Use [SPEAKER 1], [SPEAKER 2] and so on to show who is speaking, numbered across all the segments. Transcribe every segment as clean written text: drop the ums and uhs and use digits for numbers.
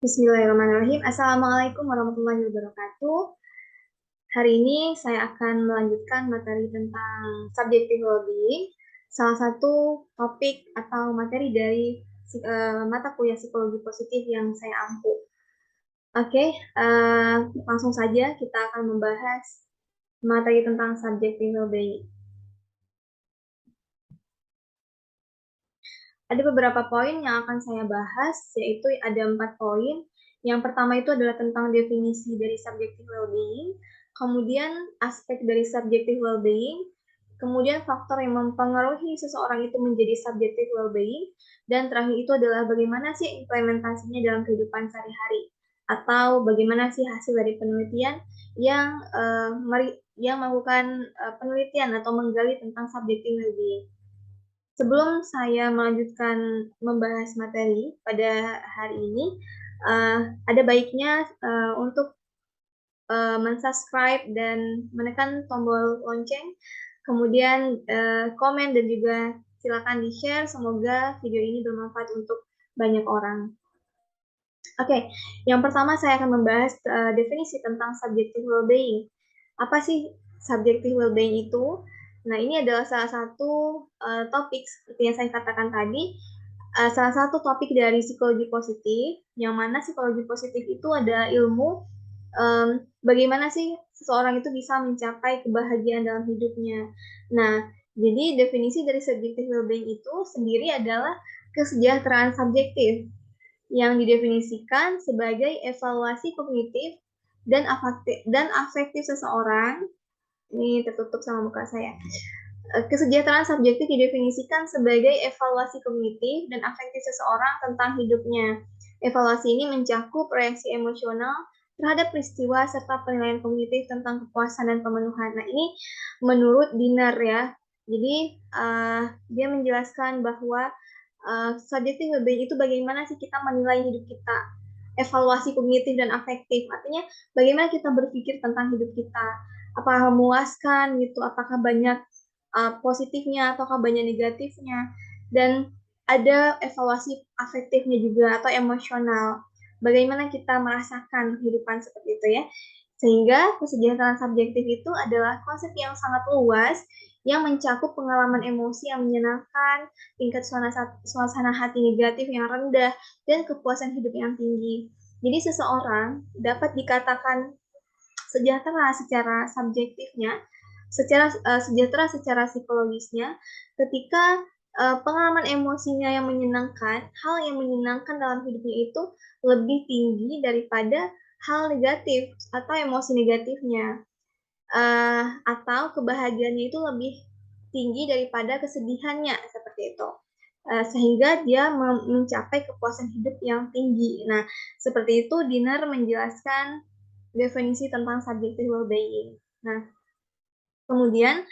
[SPEAKER 1] Bismillahirrahmanirrahim. Assalamualaikum warahmatullahi wabarakatuh. Hari ini saya akan melanjutkan materi tentang subjective well-being, salah satu topik atau materi dari mata kuliah psikologi positif yang saya ampu. Oke, langsung saja kita akan membahas materi tentang subjective well-being. Ada beberapa poin yang akan saya bahas, yaitu ada 4 poin. Yang pertama itu adalah tentang definisi dari subjective well-being, kemudian aspek dari subjective well-being, kemudian faktor yang mempengaruhi seseorang itu menjadi subjective well-being, dan terakhir itu adalah bagaimana sih implementasinya dalam kehidupan sehari-hari, atau bagaimana sih hasil dari penelitian yang melakukan penelitian atau menggali tentang subjective well-being. Sebelum saya melanjutkan membahas materi pada hari ini, ada baiknya untuk mensubscribe dan menekan tombol lonceng, kemudian komen dan juga silakan di-share. Semoga video ini bermanfaat untuk banyak orang. Oke, yang pertama saya akan membahas definisi tentang subjective well-being. Apa sih subjective well-being itu? Nah, ini adalah salah satu topik seperti yang saya katakan tadi, salah satu topik dari psikologi positif, yang mana psikologi positif itu ada ilmu bagaimana sih seseorang itu bisa mencapai kebahagiaan dalam hidupnya. Nah, jadi definisi dari subjective well-being itu sendiri adalah kesejahteraan subjektif yang didefinisikan sebagai evaluasi kognitif dan afektif seseorang. Ini tertutup sama muka saya. Kesejahteraan subjektif didefinisikan sebagai evaluasi kognitif dan afektif seseorang tentang hidupnya. Evaluasi ini mencakup reaksi emosional terhadap peristiwa serta penilaian kognitif tentang kepuasan dan pemenuhan. Nah, ini menurut Dinar ya. Jadi dia menjelaskan bahwa subjective well-being itu bagaimana sih kita menilai hidup kita, evaluasi kognitif dan afektif, artinya bagaimana kita berpikir tentang hidup kita, apakah memuaskan gitu, apakah banyak positifnya ataukah banyak negatifnya, dan ada evaluasi afektifnya juga atau emosional, bagaimana kita merasakan kehidupan seperti itu ya. Sehingga kesejahteraan subjektif itu adalah konsep yang sangat luas yang mencakup pengalaman emosi yang menyenangkan, tingkat suasana hati negatif yang rendah, dan kepuasan hidup yang tinggi. Jadi seseorang dapat dikatakan sejahtera secara subjektifnya, sejahtera secara psikologisnya ketika pengalaman emosinya yang menyenangkan, hal yang menyenangkan dalam hidupnya itu lebih tinggi daripada hal negatif atau emosi negatifnya, atau kebahagiaannya itu lebih tinggi daripada kesedihannya seperti itu. Sehingga dia mencapai kepuasan hidup yang tinggi. Nah, seperti itu Dinar menjelaskan definisi tentang subjective well-being. Nah, kemudian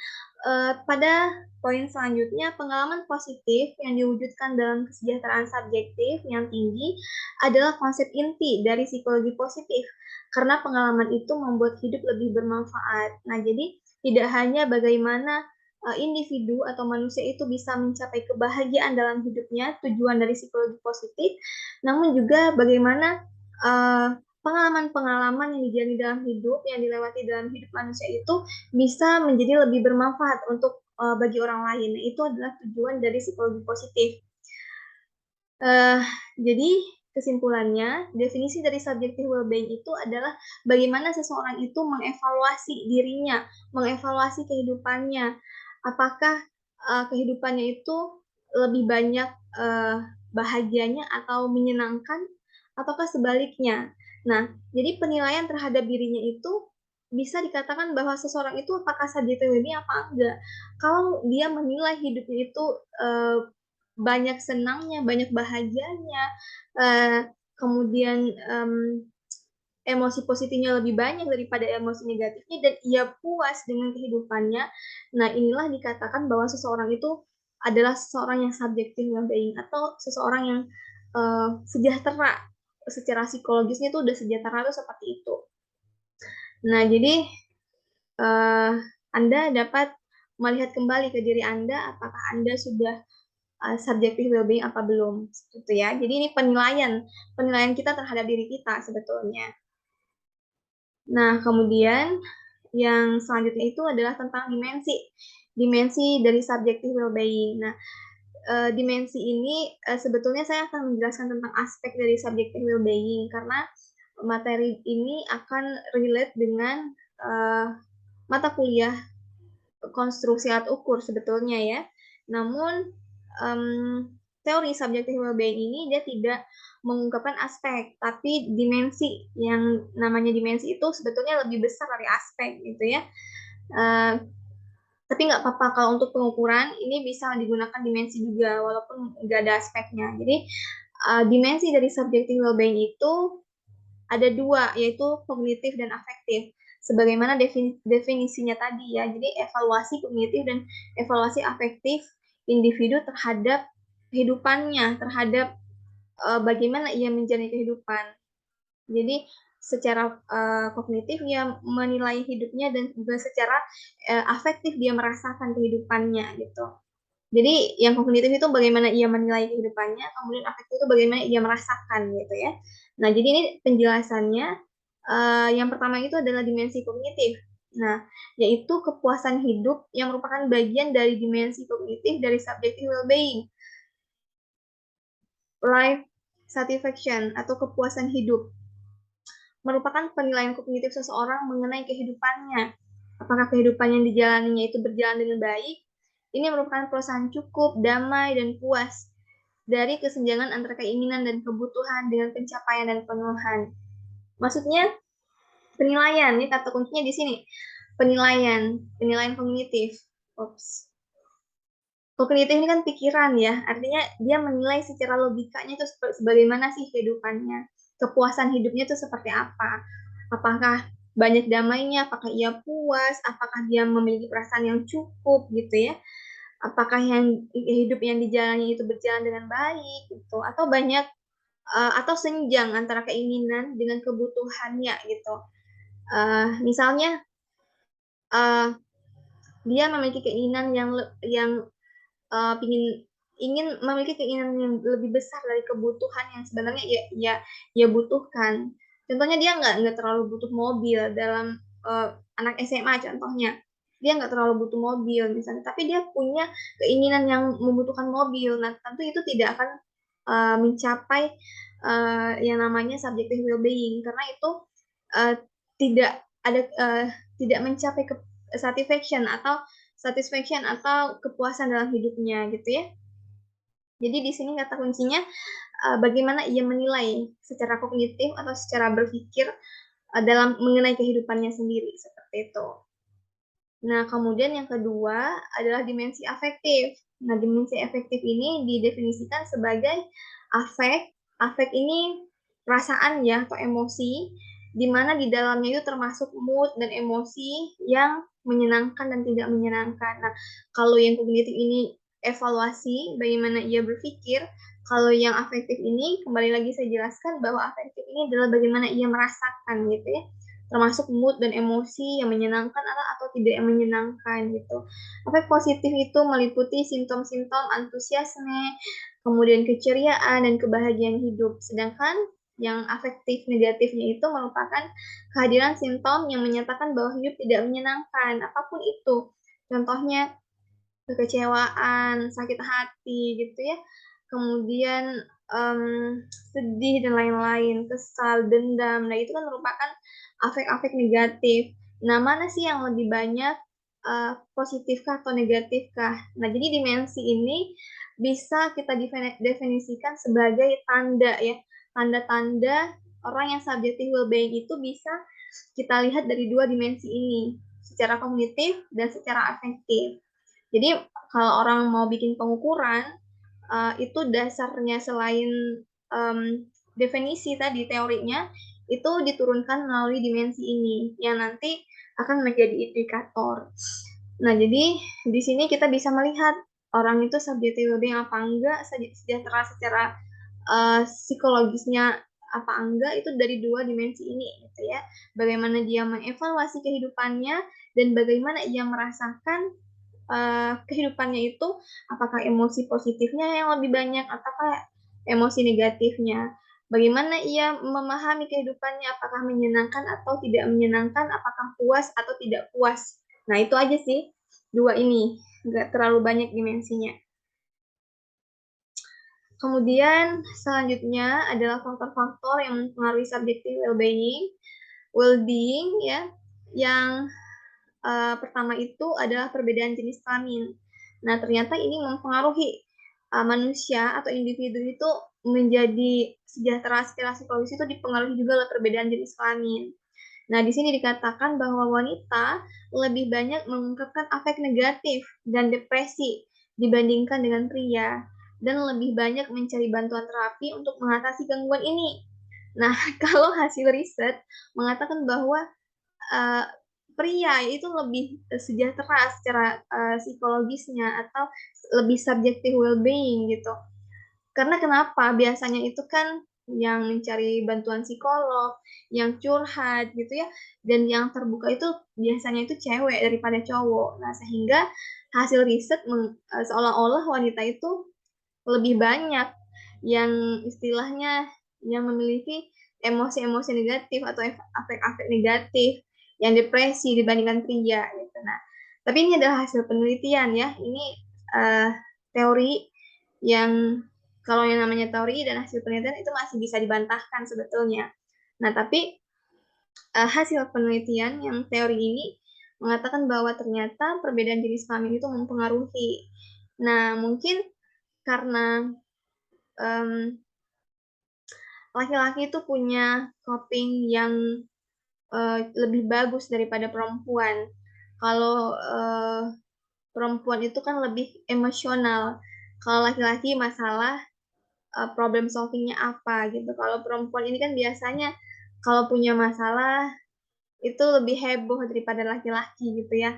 [SPEAKER 1] pada poin selanjutnya, pengalaman positif yang diwujudkan dalam kesejahteraan subjektif yang tinggi adalah konsep inti dari psikologi positif, karena pengalaman itu membuat hidup lebih bermanfaat. Nah, jadi tidak hanya bagaimana individu atau manusia itu bisa mencapai kebahagiaan dalam hidupnya, tujuan dari psikologi positif, namun juga bagaimana pengalaman-pengalaman yang dijalani dalam hidup, yang dilewati dalam hidup manusia itu bisa menjadi lebih bermanfaat untuk bagi orang lain. Itu adalah tujuan dari psikologi positif. Jadi kesimpulannya, definisi dari subjective well-being itu adalah bagaimana seseorang itu mengevaluasi dirinya, mengevaluasi kehidupannya. Apakah kehidupannya itu lebih banyak bahagianya atau menyenangkan, ataukah sebaliknya. Nah, jadi penilaian terhadap dirinya itu bisa dikatakan bahwa seseorang itu apakah subjective well-being apa enggak. Kalau dia menilai hidupnya itu banyak senangnya, banyak bahagianya, kemudian emosi positifnya lebih banyak daripada emosi negatifnya, dan ia puas dengan kehidupannya. Nah, inilah dikatakan bahwa seseorang itu adalah seseorang yang subjective well-being, atau seseorang yang sejahtera secara psikologisnya itu udah sejahtera itu seperti itu. Nah, jadi Anda dapat melihat kembali ke diri Anda, apakah Anda sudah subjective well-being apa belum, gitu ya. Jadi ini penilaian kita terhadap diri kita sebetulnya. Nah, kemudian yang selanjutnya itu adalah tentang dimensi dari subjective well-being. Nah, dimensi ini sebetulnya saya akan menjelaskan tentang aspek dari subjective well-being karena materi ini akan relate dengan mata kuliah konstruksi alat ukur sebetulnya ya. Namun teori subjective well-being ini dia tidak mengungkapkan aspek, tapi dimensi. Yang namanya dimensi itu sebetulnya lebih besar dari aspek gitu ya. Tapi nggak apa-apa kalau untuk pengukuran ini bisa digunakan dimensi juga walaupun nggak ada aspeknya. Jadi dimensi dari subjective well-being itu ada dua, yaitu kognitif dan afektif. Sebagaimana definisinya tadi ya, jadi evaluasi kognitif dan evaluasi afektif individu terhadap kehidupannya, terhadap bagaimana ia menjalani kehidupan. Jadi secara kognitif dia menilai hidupnya dan juga secara afektif dia merasakan kehidupannya gitu. Jadi yang kognitif itu bagaimana ia menilai kehidupannya, kemudian afektif itu bagaimana ia merasakan gitu ya. Nah, jadi ini penjelasannya yang pertama itu adalah dimensi kognitif. Nah, yaitu kepuasan hidup yang merupakan bagian dari dimensi kognitif dari subjective well-being. Life satisfaction atau kepuasan hidup merupakan penilaian kognitif seseorang mengenai kehidupannya. Apakah kehidupan yang dijalaninya itu berjalan dengan baik? Ini merupakan perasaan cukup, damai, dan puas dari kesenjangan antara keinginan dan kebutuhan dengan pencapaian dan pemenuhan. Maksudnya penilaian, ini kata kuncinya di sini. Penilaian kognitif. Kognitif ini kan pikiran ya, artinya dia menilai secara logikanya itu sebagaimana sih kehidupannya. Kepuasan hidupnya itu seperti apa? Apakah banyak damainya, apakah ia puas, apakah dia memiliki perasaan yang cukup gitu ya, apakah hidup yang dijalani itu berjalan dengan baik gitu, atau banyak atau senjang antara keinginan dengan kebutuhannya gitu. Misalnya dia memiliki keinginan yang ingin memiliki keinginan yang lebih besar dari kebutuhan yang sebenarnya ia butuhkan. Contohnya dia nggak terlalu butuh mobil dalam anak SMA contohnya. Dia nggak terlalu butuh mobil misalnya, tapi dia punya keinginan yang membutuhkan mobil. Nah, tentu itu tidak akan mencapai yang namanya subjective well-being karena itu tidak ada tidak mencapai satisfaction atau kepuasan dalam hidupnya gitu ya. Jadi di sini kata kuncinya bagaimana ia menilai secara kognitif atau secara berpikir dalam mengenai kehidupannya sendiri seperti itu. Nah, kemudian yang kedua adalah dimensi afektif. Nah, dimensi afektif ini didefinisikan sebagai afek. Afek ini perasaan ya atau emosi di mana di dalamnya itu termasuk mood dan emosi yang menyenangkan dan tidak menyenangkan. Nah, kalau yang kognitif ini evaluasi bagaimana ia berpikir, kalau yang afektif ini kembali lagi saya jelaskan bahwa afektif ini adalah bagaimana ia merasakan gitu ya, termasuk mood dan emosi yang menyenangkan atau tidak yang menyenangkan gitu. Efek positif itu meliputi simptom-simptom antusiasme, kemudian keceriaan dan kebahagiaan hidup. Sedangkan yang afektif negatifnya itu merupakan kehadiran simptom yang menyatakan bahwa hidup tidak menyenangkan, apapun itu. Contohnya kekecewaan, sakit hati gitu ya. Kemudian sedih dan lain-lain, kesal, dendam. Nah, itu kan merupakan afek-afek negatif. Nah, mana sih yang lebih banyak positifkah atau negatifkah? Nah, jadi dimensi ini bisa kita definisikan sebagai tanda ya. Tanda-tanda orang yang subjective well-being itu bisa kita lihat dari dua dimensi ini, secara kognitif dan secara afektif. Jadi kalau orang mau bikin pengukuran, itu dasarnya selain definisi tadi teorinya, itu diturunkan melalui dimensi ini yang nanti akan menjadi indikator. Nah, jadi di sini kita bisa melihat orang itu subjective well-being apa enggak, sejahtera secara psikologisnya apa enggak, itu dari dua dimensi ini gitu ya. Bagaimana dia mengevaluasi kehidupannya dan bagaimana ia merasakan kehidupannya itu, apakah emosi positifnya yang lebih banyak ataukah emosi negatifnya. Bagaimana ia memahami kehidupannya, apakah menyenangkan atau tidak menyenangkan, apakah puas atau tidak puas. Nah, itu aja sih, dua ini. Nggak terlalu banyak dimensinya. Kemudian selanjutnya adalah faktor-faktor yang mempengaruhi subjective well-being ya. Yang pertama itu adalah perbedaan jenis kelamin. Nah, ternyata ini mempengaruhi manusia atau individu itu menjadi sejahtera secara psikologis itu dipengaruhi juga oleh perbedaan jenis kelamin. Nah, di sini dikatakan bahwa wanita lebih banyak mengungkapkan afek negatif dan depresi dibandingkan dengan pria, dan lebih banyak mencari bantuan terapi untuk mengatasi gangguan ini. Nah, kalau hasil riset mengatakan bahwa uh, pria itu lebih sejahtera secara psikologisnya atau lebih subjective well-being gitu. Karena kenapa? Biasanya itu kan yang mencari bantuan psikolog, yang curhat gitu ya, dan yang terbuka itu biasanya itu cewek daripada cowok. Nah, sehingga hasil riset seolah-olah wanita itu lebih banyak yang istilahnya yang memiliki emosi-emosi negatif atau afek-afek negatif, yang depresi dibandingkan pria gitu. Nah, tapi ini adalah hasil penelitian ya. Ini teori yang kalau yang namanya teori dan hasil penelitian itu masih bisa dibantahkan sebetulnya. Nah, tapi hasil penelitian yang teori ini mengatakan bahwa ternyata perbedaan jenis kelamin itu mempengaruhi. Nah, mungkin karena laki-laki itu punya coping yang lebih bagus daripada perempuan. Kalau perempuan itu kan lebih emosional. Kalau laki-laki masalah problem solvingnya apa gitu. Kalau perempuan ini kan biasanya kalau punya masalah itu lebih heboh daripada laki-laki gitu ya.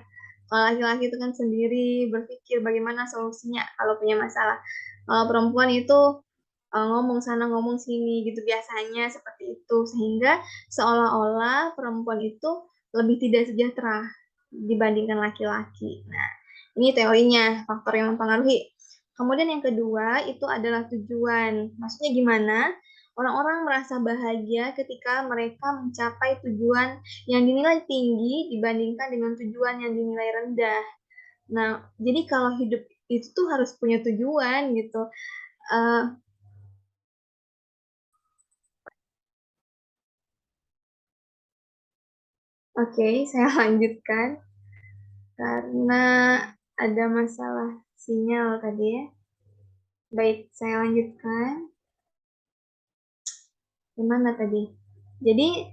[SPEAKER 1] Kalau laki-laki itu kan sendiri berpikir bagaimana solusinya kalau punya masalah. Kalau perempuan itu ngomong sana ngomong sini gitu biasanya seperti itu, sehingga seolah-olah perempuan itu lebih tidak sejahtera dibandingkan laki-laki. Nah, ini teorinya faktor yang mempengaruhi. Kemudian yang kedua itu adalah tujuan. Maksudnya gimana? Orang-orang merasa bahagia ketika mereka mencapai tujuan yang dinilai tinggi dibandingkan dengan tujuan yang dinilai rendah. Nah, jadi kalau hidup itu tuh harus punya tujuan gitu. Oke, saya lanjutkan karena ada masalah sinyal tadi ya. Baik, saya lanjutkan. Gimana tadi? Jadi,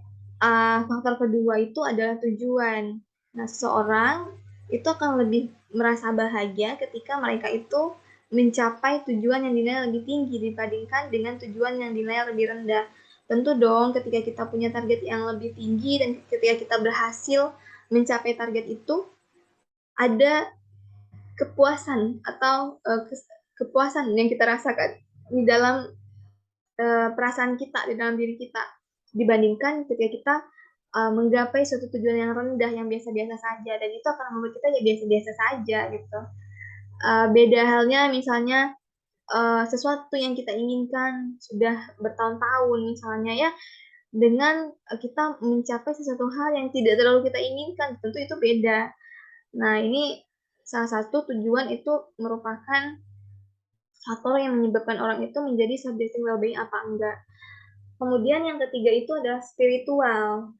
[SPEAKER 1] faktor kedua itu adalah tujuan. Nah, seseorang itu akan lebih merasa bahagia ketika mereka itu mencapai tujuan yang dinilai lebih tinggi dibandingkan dengan tujuan yang dinilai lebih rendah. Tentu dong, ketika kita punya target yang lebih tinggi dan ketika kita berhasil mencapai target itu, ada kepuasan atau kepuasan yang kita rasakan di dalam perasaan kita, di dalam diri kita, dibandingkan ketika kita menggapai suatu tujuan yang rendah yang biasa-biasa saja, dan itu akan membuat kita ya biasa-biasa saja gitu. Beda halnya misalnya sesuatu yang kita inginkan sudah bertahun-tahun misalnya ya, dengan kita mencapai sesuatu hal yang tidak terlalu kita inginkan, tentu itu beda. Nah, ini salah satu tujuan itu merupakan faktor yang menyebabkan orang itu menjadi subjective well-being apa enggak. Kemudian yang ketiga itu adalah spiritual.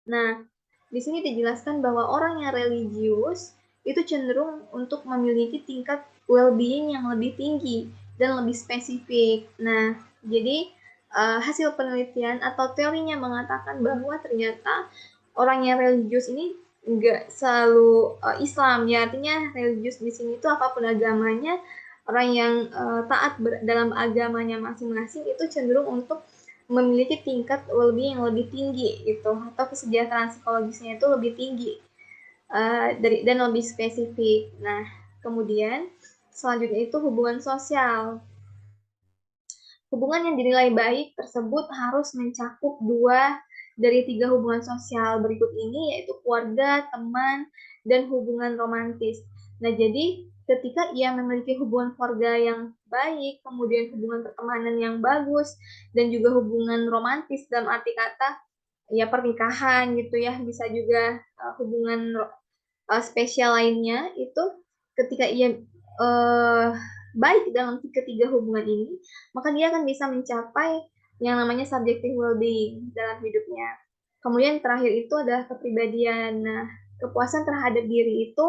[SPEAKER 1] Nah, di sini dijelaskan bahwa orang yang religius itu cenderung untuk memiliki tingkat well-being yang lebih tinggi dan lebih spesifik. Nah, jadi hasil penelitian atau teorinya mengatakan bahwa ternyata orang yang religius ini enggak selalu Islam ya, artinya religius di sini itu apapun agamanya, orang yang taat dalam agamanya masing-masing itu cenderung untuk memiliki tingkat well-being yang lebih tinggi gitu, atau kesejahteraan psikologisnya itu lebih tinggi dan lebih spesifik. Nah, kemudian selanjutnya itu hubungan sosial. Hubungan yang dinilai baik tersebut harus mencakup 2 dari 3 hubungan sosial berikut ini, yaitu keluarga, teman, dan hubungan romantis. Nah, jadi ketika ia memiliki hubungan keluarga yang baik, kemudian hubungan pertemanan yang bagus, dan juga hubungan romantis dalam arti kata ya pernikahan gitu ya, bisa juga hubungan spesial lainnya, itu ketika ia baik dalam ketiga hubungan ini, maka dia akan bisa mencapai yang namanya subjective well-being dalam hidupnya. Kemudian terakhir itu adalah kepribadian. Nah, kepuasan terhadap diri itu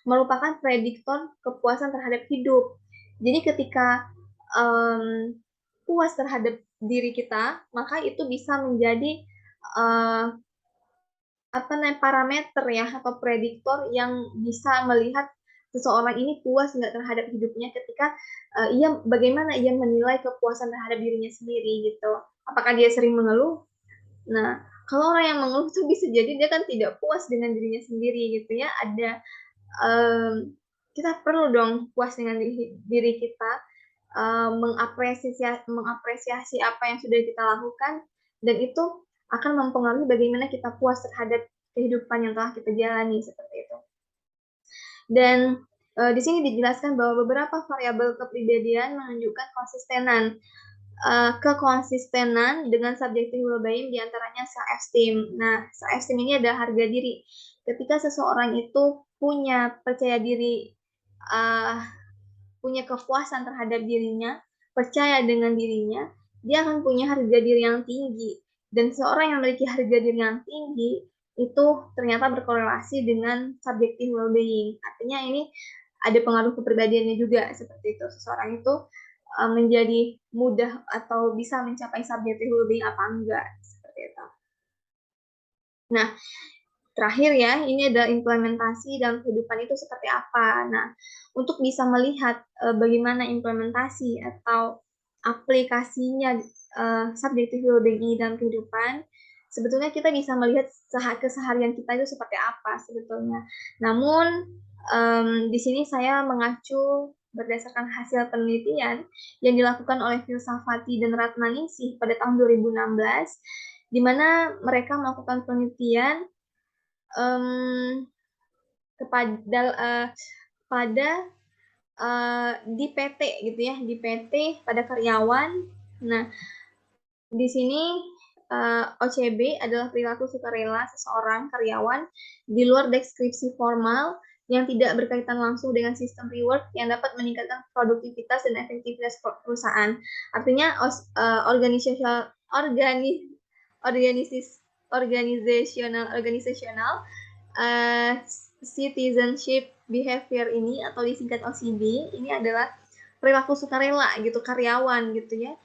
[SPEAKER 1] merupakan prediktor kepuasan terhadap hidup. Jadi ketika puas terhadap diri kita, maka itu bisa menjadi parameter ya atau prediktor yang bisa melihat seseorang ini puas nggak terhadap hidupnya ketika bagaimana ia menilai kepuasan terhadap dirinya sendiri gitu. Apakah dia sering mengeluh? Nah, kalau orang yang mengeluh tuh bisa jadi dia kan tidak puas dengan dirinya sendiri gitu ya. Kita perlu dong puas dengan diri kita, mengapresiasi apa yang sudah kita lakukan, dan itu akan mempengaruhi bagaimana kita puas terhadap kehidupan yang telah kita jalani seperti itu. Dan di sini dijelaskan bahwa beberapa variabel kepribadian menunjukkan kekonsistenan dengan subjective well-being, diantaranya self-esteem. Nah, self-esteem ini adalah harga diri. Ketika seseorang itu punya percaya diri, punya kepuasan terhadap dirinya, percaya dengan dirinya, dia akan punya harga diri yang tinggi. Dan seorang yang memiliki harga diri yang tinggi, itu ternyata berkorelasi dengan subjective well-being. Artinya ini ada pengaruh kepribadiannya juga, seperti itu. Seseorang itu menjadi mudah atau bisa mencapai subjective well-being apa enggak, seperti itu. Nah, terakhir ya, ini adalah implementasi dalam kehidupan itu seperti apa. Nah, untuk bisa melihat bagaimana implementasi atau aplikasinya subjective well-being ini dalam kehidupan, sebetulnya kita bisa melihat keseharian kita itu seperti apa sebetulnya. Namun, di sini saya mengacu berdasarkan hasil penelitian yang dilakukan oleh Filsafati dan Ratnaningsih pada tahun 2016, di mana mereka melakukan penelitian pada di PT gitu ya, di PT pada karyawan. Nah, di sini OCB adalah perilaku sukarela seseorang karyawan di luar deskripsi formal yang tidak berkaitan langsung dengan sistem reward yang dapat meningkatkan produktivitas dan efektivitas perusahaan. Artinya organizasional citizenship behavior ini atau disingkat OCB ini adalah perilaku sukarela gitu karyawan gitu ya,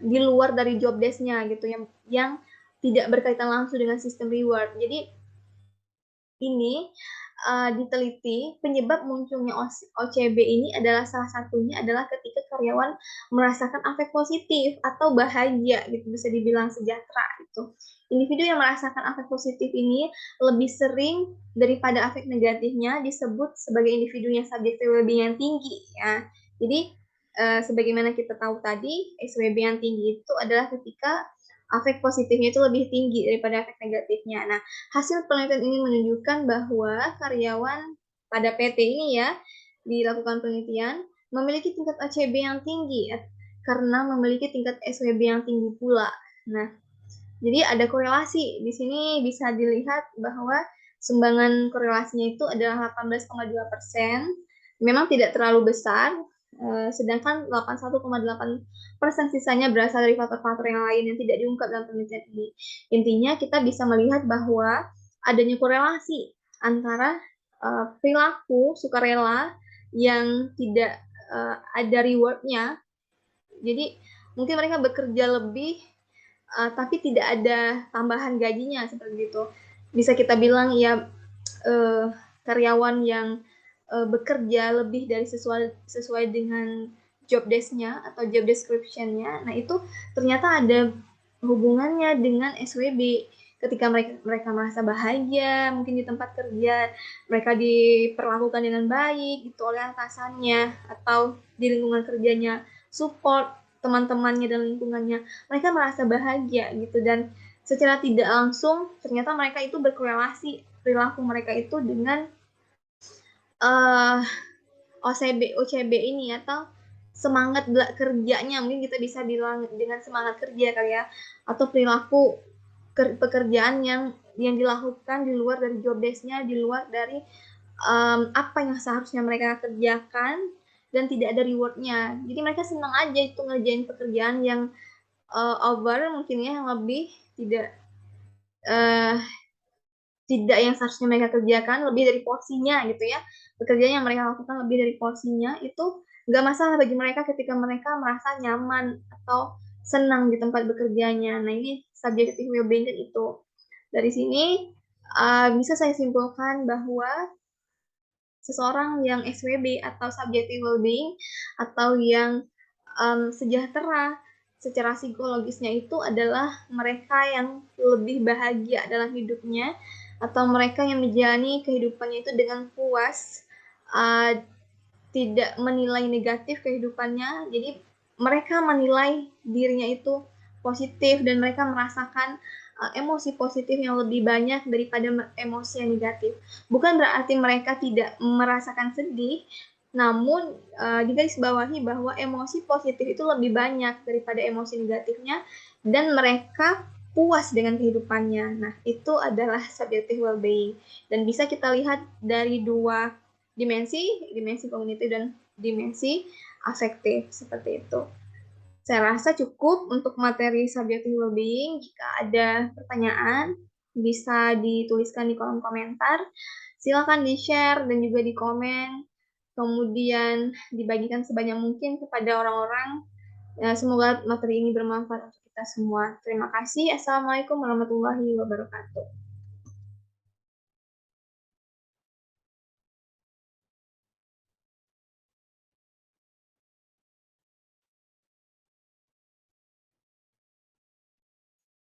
[SPEAKER 1] di luar dari job desk-nya gitu yang tidak berkaitan langsung dengan sistem reward. Jadi ini diteliti penyebab munculnya OCB ini adalah salah satunya adalah ketika karyawan merasakan afek positif atau bahagia gitu, bisa dibilang sejahtera gitu. Individu yang merasakan afek positif ini lebih sering daripada afek negatifnya disebut sebagai individu yang subjective well-being yang tinggi ya. Jadi sebagaimana kita tahu tadi, SWB yang tinggi itu adalah ketika afek positifnya itu lebih tinggi daripada afek negatifnya. Nah, hasil penelitian ini menunjukkan bahwa karyawan pada PT ini ya, dilakukan penelitian, memiliki tingkat ACB yang tinggi karena memiliki tingkat SWB yang tinggi pula. Nah, jadi ada korelasi. Di sini bisa dilihat bahwa sumbangan korelasinya itu adalah 18,2%. Memang tidak terlalu besar, sedangkan 81,8% sisanya berasal dari faktor-faktor yang lain yang tidak diungkap dalam penelitian ini. Intinya kita bisa melihat bahwa adanya korelasi antara perilaku sukarela yang tidak ada reward-nya. Jadi mungkin mereka bekerja lebih tapi tidak ada tambahan gajinya seperti itu. Bisa kita bilang ya karyawan yang bekerja lebih dari sesuai dengan job desk-nya atau job description-nya. Nah, itu ternyata ada hubungannya dengan SWB. Ketika mereka merasa bahagia, mungkin di tempat kerja, mereka diperlakukan dengan baik gitu oleh atasannya atau di lingkungan kerjanya support teman-temannya dan lingkungannya, mereka merasa bahagia gitu, dan secara tidak langsung ternyata mereka itu berkorelasi perilaku mereka itu dengan uh, OCB ini atau semangat kerjanya, mungkin kita bisa bilang dengan semangat kerja kali ya, atau perilaku pekerjaan yang dilakukan di luar dari job desk-nya, di luar dari apa yang seharusnya mereka kerjakan dan tidak ada reward-nya. Jadi mereka senang aja itu ngerjain pekerjaan yang over mungkin ya, yang lebih uh, tidak yang seharusnya mereka kerjakan, lebih dari porsinya gitu ya. Pekerjaan yang mereka lakukan lebih dari porsinya itu nggak masalah bagi mereka ketika mereka merasa nyaman atau senang di tempat bekerjanya. Nah, ini subjective well-being itu. Dari sini bisa saya simpulkan bahwa seseorang yang SWB atau subjective well-being atau yang sejahtera secara psikologisnya itu adalah mereka yang lebih bahagia dalam hidupnya atau mereka yang menjalani kehidupannya itu dengan puas, uh, tidak menilai negatif kehidupannya. Jadi mereka menilai dirinya itu positif dan mereka merasakan emosi positif yang lebih banyak daripada emosi yang negatif. Bukan berarti mereka tidak merasakan sedih, namun digarisbawahi bahwa emosi positif itu lebih banyak daripada emosi negatifnya dan mereka puas dengan kehidupannya. Nah, itu adalah subjective well-being dan bisa kita lihat dari dua dimensi kognitif dan dimensi afektif seperti itu. Saya rasa cukup untuk materi subjective well-being. Jika ada pertanyaan, bisa dituliskan di kolom komentar. Silakan di-share dan juga di-komen. Kemudian dibagikan sebanyak mungkin kepada orang-orang. Semoga materi ini bermanfaat untuk kita semua. Terima kasih. Assalamualaikum warahmatullahi wabarakatuh.